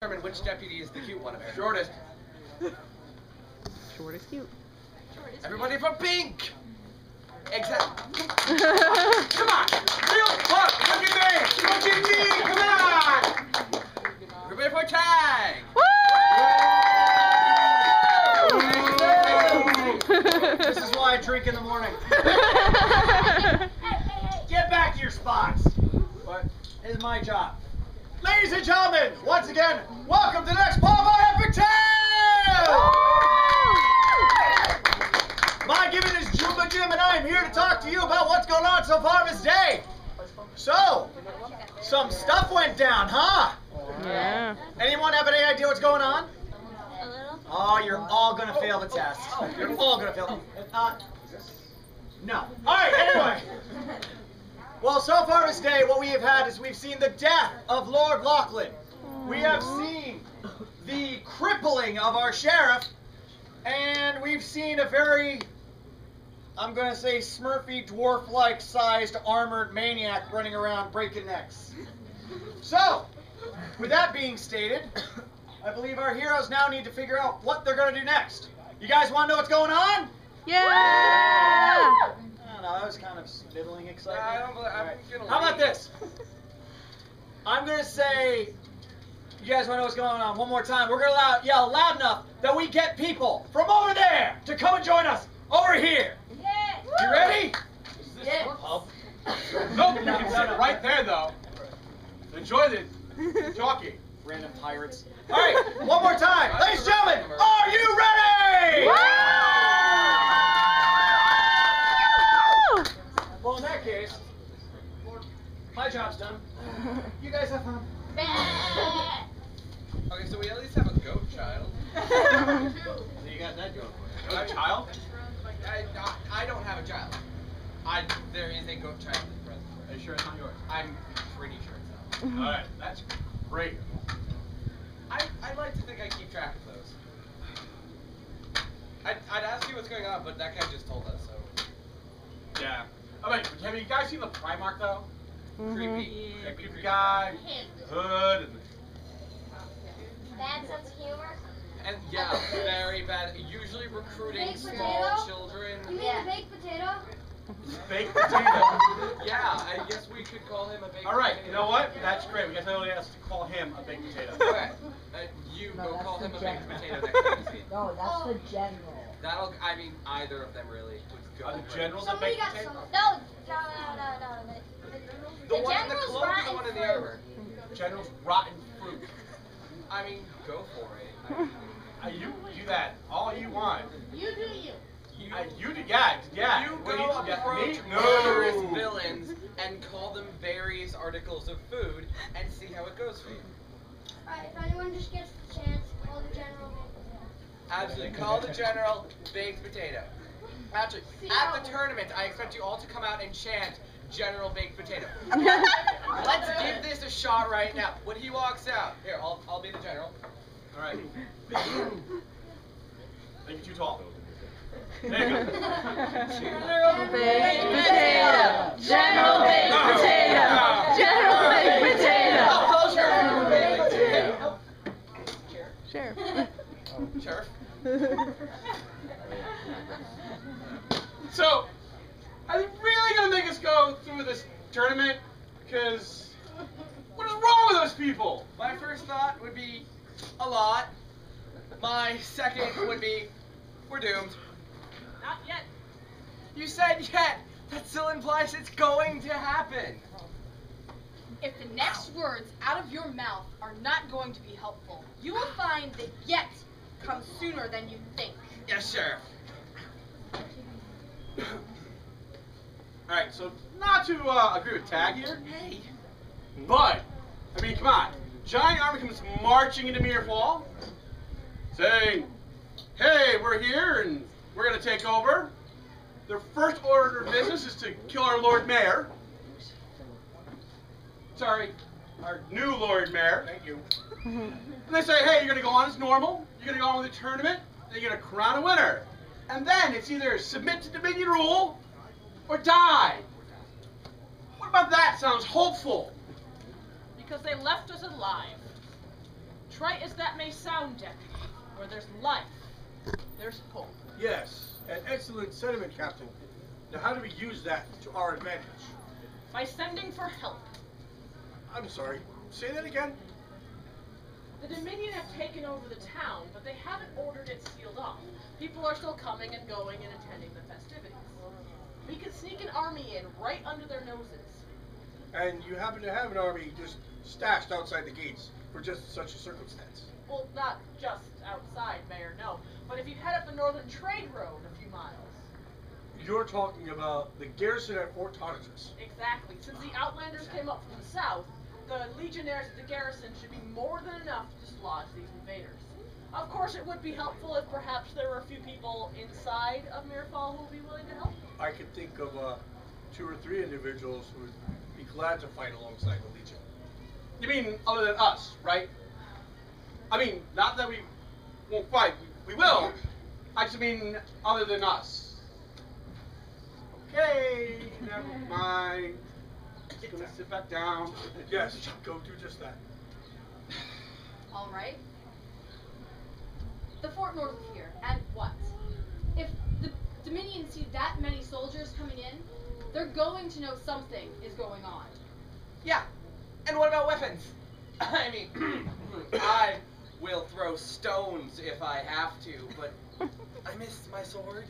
Determine which deputy is the cute one of here. Shortest. Short is cute. Everybody for pink! Exactly. Come on! Look at me! Look at me! Come on! Everybody for tag! This is why I drink in the morning. Get back to your spots. What is my job? Ladies and gentlemen, once again, welcome to the next part of our epic tale! My given is Jumba Jim, and I am here to talk to you about what's going on so far this day. So, some stuff went down, huh? Yeah. Anyone have any idea what's going on? A little. Oh, you're all gonna fail the test. You're all gonna fail. No. All right. Anyway. Well, so far this day, what we have had is we've seen the death of Lord Lachlan. We have seen the crippling of our sheriff, and we've seen a very, I'm gonna say, Smurfy dwarf-like sized armored maniac running around breaking necks. So, with that being stated, I believe our heroes now need to figure out what they're going to do next. You guys want to know what's going on? Yeah! I don't know, that was kind of middling excitement. How about this? I'm going to say, you guys want to know what's going on? One more time. We're going to yell loud enough that we get people from over there to come and join us over here. Yeah. You ready? Yeah. Pub? Nope, you can sit right there though. Enjoy the talking. Random pirates. All right, one more time. Ladies and gentlemen, are you ready? Well, in that case, my job's done. You guys have fun. Okay, so we at least have a goat child. So you got that going for you. A child? I don't have a child. There is a goat child in present. Are you sure it's not yours? I'm pretty sure it's not. Alright, that's great. I'd like to think I keep track of those. I'd ask you what's going on, but that guy just told us, so. Yeah. Oh wait, have you guys seen the Primark though? Creepy. That creepy guy, hood, and Bad sense of humor. And yeah, very bad. Usually recruiting Baked small potato? children. You mean the baked potato? baked potato. Yeah, I guess we could call him a baked Alright, potato. you know what? That's great. We guess nobody has to call him a baked potato. Okay, you No, go that's call the him a baked general. potato next time you see him. No, that's the general. That'll, I mean, either of them really would go. Are the great. generals a Somebody baked got potato? some. No. The one in the general's cloak or the rotten one in the fruit. armor? General's rotten fruit. I mean, go for it. You do that all you want. You do you. You do, yeah. You Wait, go yeah, approach me? murderous No. villains and call them various articles of food and see how it goes for you. Alright, if anyone just gets the chance, call the general. Absolutely. Call the general baked potato. Actually, at the tournament, I expect you all to come out and chant General Baked Potato. Let's give this a shot right now. When he walks out, here, I'll be the general. Alright. Make it too tall. There you go. General baked potato. General baked potato. General baked potato. Sheriff. Sheriff. So, are they really gonna make us go through this tournament? Because what is wrong with those people? My first thought would be a lot. My second would be we're doomed. Not yet. You said yet. That still implies it's going to happen. If the next words out of your mouth are not going to be helpful, you will find that yet comes sooner than you think. Yes, Sheriff. Alright, so not to agree with Tag here, Hey. but, I mean, come on. Giant army comes marching into Mirefall, saying, hey, we're here and we're going to take over. Their first order of business is to kill our Lord Mayor. Sorry, our new Lord Mayor. Thank you. And they say, hey, you're going to go on as normal, you're going to go on with the tournament, and you're going to crown a winner. And then it's either submit to Dominion rule or die. What about that? Sounds hopeful. Because they left us alive. Trite as that may sound, Deputy, where there's life, there's hope. Yes, an excellent sentiment, Captain. Now how do we use that to our advantage? By sending for help. I'm sorry, say that again? The Dominion have taken over the town, but they haven't ordered it sealed off. People are still coming and going and attending the festivities. We could sneak an army in right under their noses. And you happen to have an army just stashed outside the gates for just such a circumstance. Well, not just outside, Mayor, no. But if you head up the northern trade road a few miles. You're talking about the garrison at Fort Tonatus. Exactly. Since the Outlanders came up from the south, the legionnaires at the garrison should be more than enough to dislodge these invaders. Of course, it would be helpful if perhaps there were a few people inside of Mirafall who would be willing to help. I could think of 2 or 3 individuals who would be glad to fight alongside the Legion. You mean other than us, right? I mean, not that we won't fight. We will. I just mean other than us. Okay, never mind. Just gonna sit back down. Yes, go do just that. All right. The fort north of here, and what? If the Dominion see that many soldiers coming in, they're going to know something is going on. Yeah. And what about weapons? I mean, I will throw stones if I have to, but I miss my sword.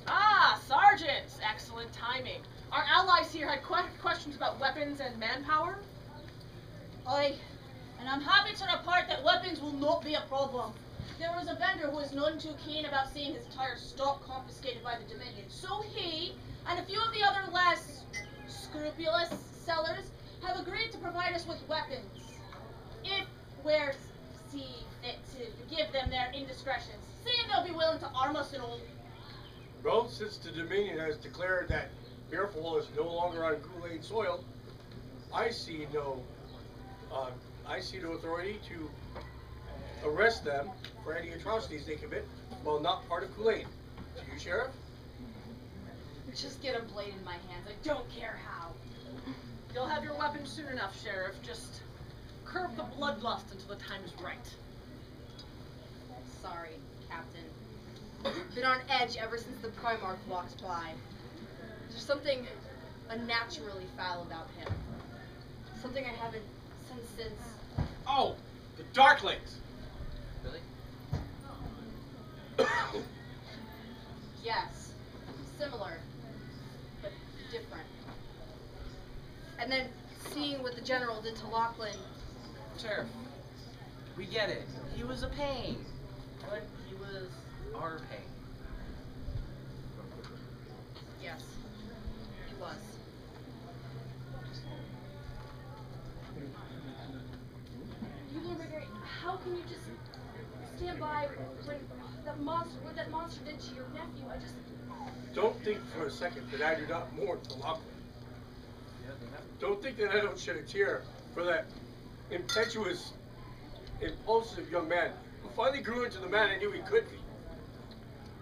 Ah, sergeants! Excellent timing. Our allies here had questions about weapons and manpower. Aye, and I'm happy to report that weapons will not be a problem. There was a vendor who was none too keen about seeing his entire stock confiscated by the Dominion, so he and a few of the other less scrupulous sellers have agreed to provide us with weapons, if we're see fit to forgive them their indiscretions, seeing they'll be willing to arm us and all. Well, since the Dominion has declared that Mirafall is no longer on Kool-Aid soil, I see no authority to arrest them for any atrocities they commit while not part of Kool-Aid. Do you, Sheriff? Just get a blade in my hands. I don't care how. You'll have your weapons soon enough, Sheriff. Just curb the bloodlust until the time is right. Sorry, Captain. Been on edge ever since the Primarch walked by. There's something unnaturally foul about him. Something I haven't sensed since. Oh, the Darklings. Really? Yes. Similar. But different. And then seeing what the General did to Lachlan. Sheriff, we get it. He was a pain. But he was our pain. Yes. He was. You Lord Marguerite, how can you just stand by when that monster did to your nephew? I just... Don't think for a second that I do not mourn for Lachlan. Don't think that I don't shed a tear for that impetuous, impulsive young man who finally grew into the man I knew he could be.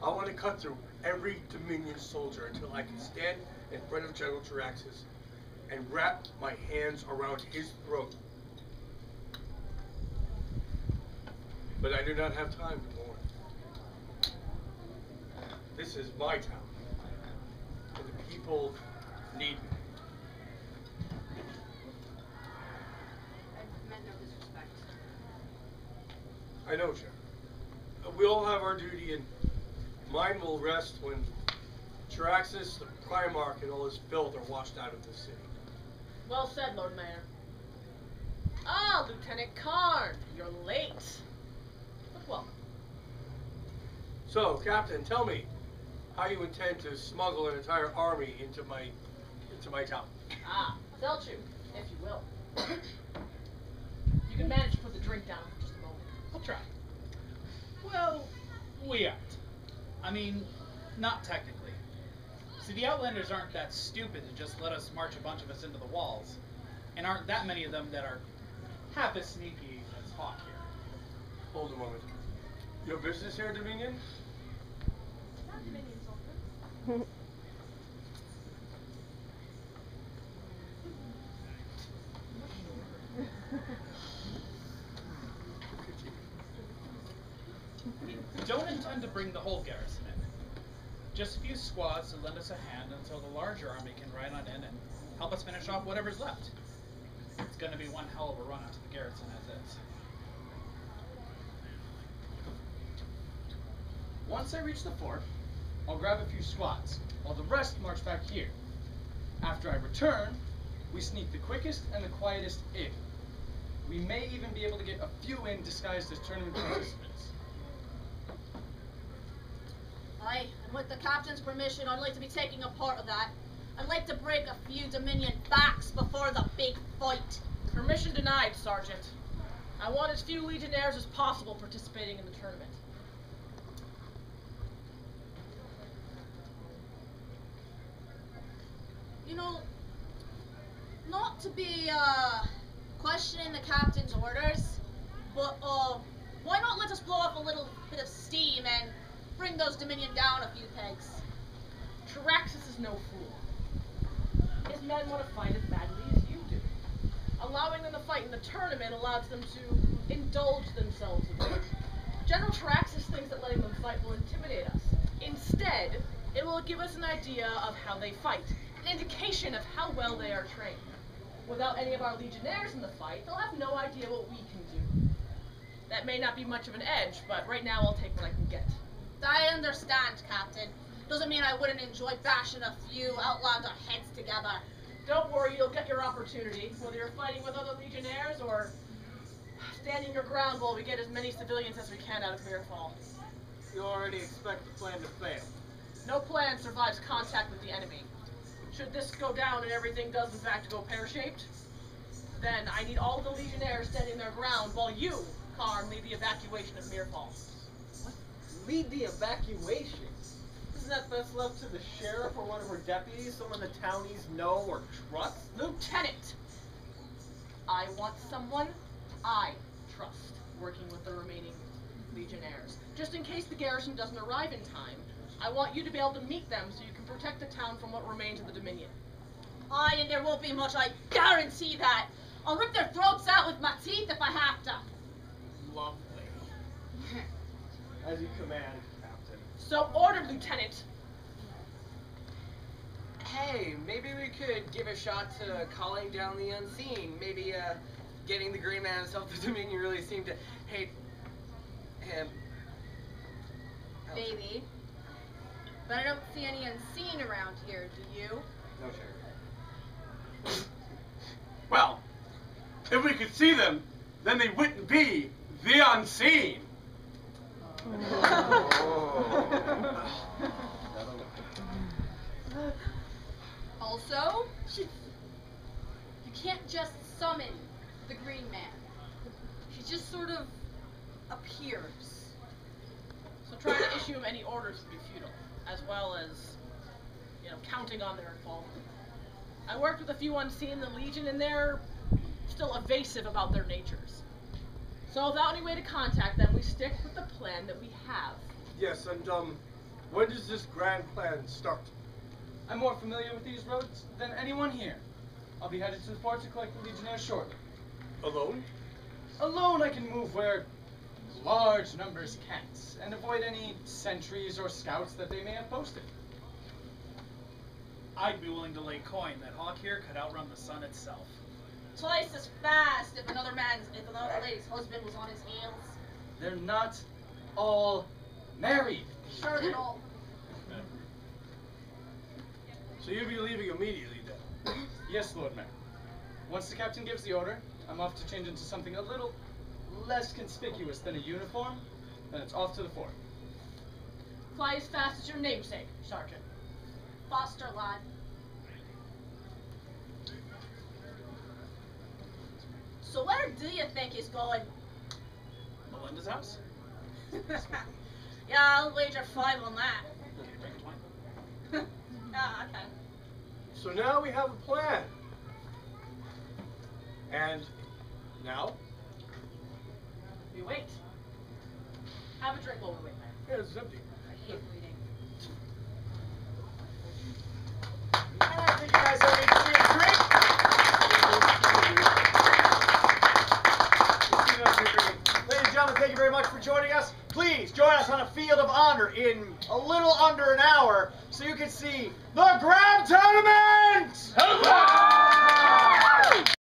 I want to cut through every Dominion soldier until I can stand in front of General Taraxis and wrap my hands around his throat. But I do not have time to mourn. This is my town, and the people need me. I meant no disrespect. I know, Sheriff. We all have our duty, and mine will rest when Taraxis, the Primarch, and all his filth are washed out of the city. Well said, Lord Mayor. Ah, Lieutenant Karn, you're late. But welcome. So, Captain, tell me how you intend to smuggle an entire army into my town. Ah, Selchu, if you will. You can manage to put the drink down for just a moment. I'll try. Well, we aren't. I mean, not technically. See, the Outlanders aren't that stupid to just let us march a bunch of us into the walls. And aren't that many of them that are half as sneaky as Hawk here. Hold a moment. Your business here, Dominion? We don't intend to bring the whole garrison in. Just a few squads to lend us a hand until the larger army can ride on in and help us finish off whatever's left. It's going to be one hell of a run out to the garrison as is. Once I reach the fort, I'll grab a few squads, while the rest march back here. After I return, we sneak the quickest and the quietest in. We may even be able to get a few in disguised as tournament participants. Aye, and with the captain's permission, I'd like to be taking a part of that. I'd like to break a few Dominion backs before the big fight. Permission denied, Sergeant. I want as few Legionnaires as possible participating in the tournament. You know, not to be questioning the captain's orders, but why not let us blow off a little bit of steam and bring those Dominion down a few pegs? Traxxas is no fool. His men want to fight as badly as you do. Allowing them to fight in the tournament allows them to indulge themselves a bit. General Traxxas thinks that letting them fight will intimidate us. Instead, it will give us an idea of how they fight, an indication of how well they are trained. Without any of our Legionnaires in the fight, they'll have no idea what we can do. That may not be much of an edge, but right now I'll take what I can get. I understand, Captain. Doesn't mean I wouldn't enjoy bashing a few outlander heads together. Don't worry, you'll get your opportunity, whether you're fighting with other Legionnaires or standing your ground while we get as many civilians as we can out of Mirefall. You already expect the plan to fail. No plan survives contact with the enemy. Should this go down and everything does in fact go pear-shaped, then I need all the Legionnaires standing their ground while you, Karm, lead the evacuation of Mirefall. What? Lead the evacuation? Isn't that best left to the sheriff or one of her deputies, someone the townies know or trust? Lieutenant! I want someone I trust working with the remaining Legionnaires. Just in case the garrison doesn't arrive in time, I want you to be able to meet them so you can protect the town from what remains of the Dominion. Aye, and there won't be much, I guarantee that. I'll rip their throats out with my teeth if I have to. Lovely. As you command, Captain. So ordered, Lieutenant. Hey, maybe we could give a shot to calling down the unseen. Maybe getting the Green Man himself, the Dominion really seemed to hate him. Maybe. But I don't see any unseen around here, do you? No, Sheriff. Well, if we could see them, then they wouldn't be the unseen. Also, you can't just summon the Green Man. He just sort of appears. So trying to issue him any orders would be futile, as well as, counting on their involvement. I worked with a few unseen in the Legion, and they're still evasive about their natures. So without any way to contact them, we stick with the plan that we have. Yes, and when does this grand plan start? I'm more familiar with these roads than anyone here. I'll be headed to the fort to collect the Legionnaires shortly. Alone? Alone I can move where large numbers can't, and avoid any sentries or scouts that they may have posted. I'd be willing to lay coin that Hawk here could outrun the sun itself. Twice as fast if another lady's husband was on his heels. They're not all married. Sure they don't. So you'll be leaving immediately then? Yes, Lord Mayor. Once the captain gives the order, I'm off to change into something a little less conspicuous than a uniform, then it's off to the fort. Fly as fast as your namesake, Sergeant. Foster lad. So where do you think he's going? Melinda's house? Yeah, I'll wager 5 on that. Okay, bring a 20. Ah, okay. So now we have a plan. And now? We wait. Have a drink while we wait, man. Yeah, it's empty. I hate reading. Alright, thank you guys all need to take a drink. Ladies and gentlemen, thank you very very much for joining us. Please join us on a field of honor in a little under an hour so you can see the Grand Tournament!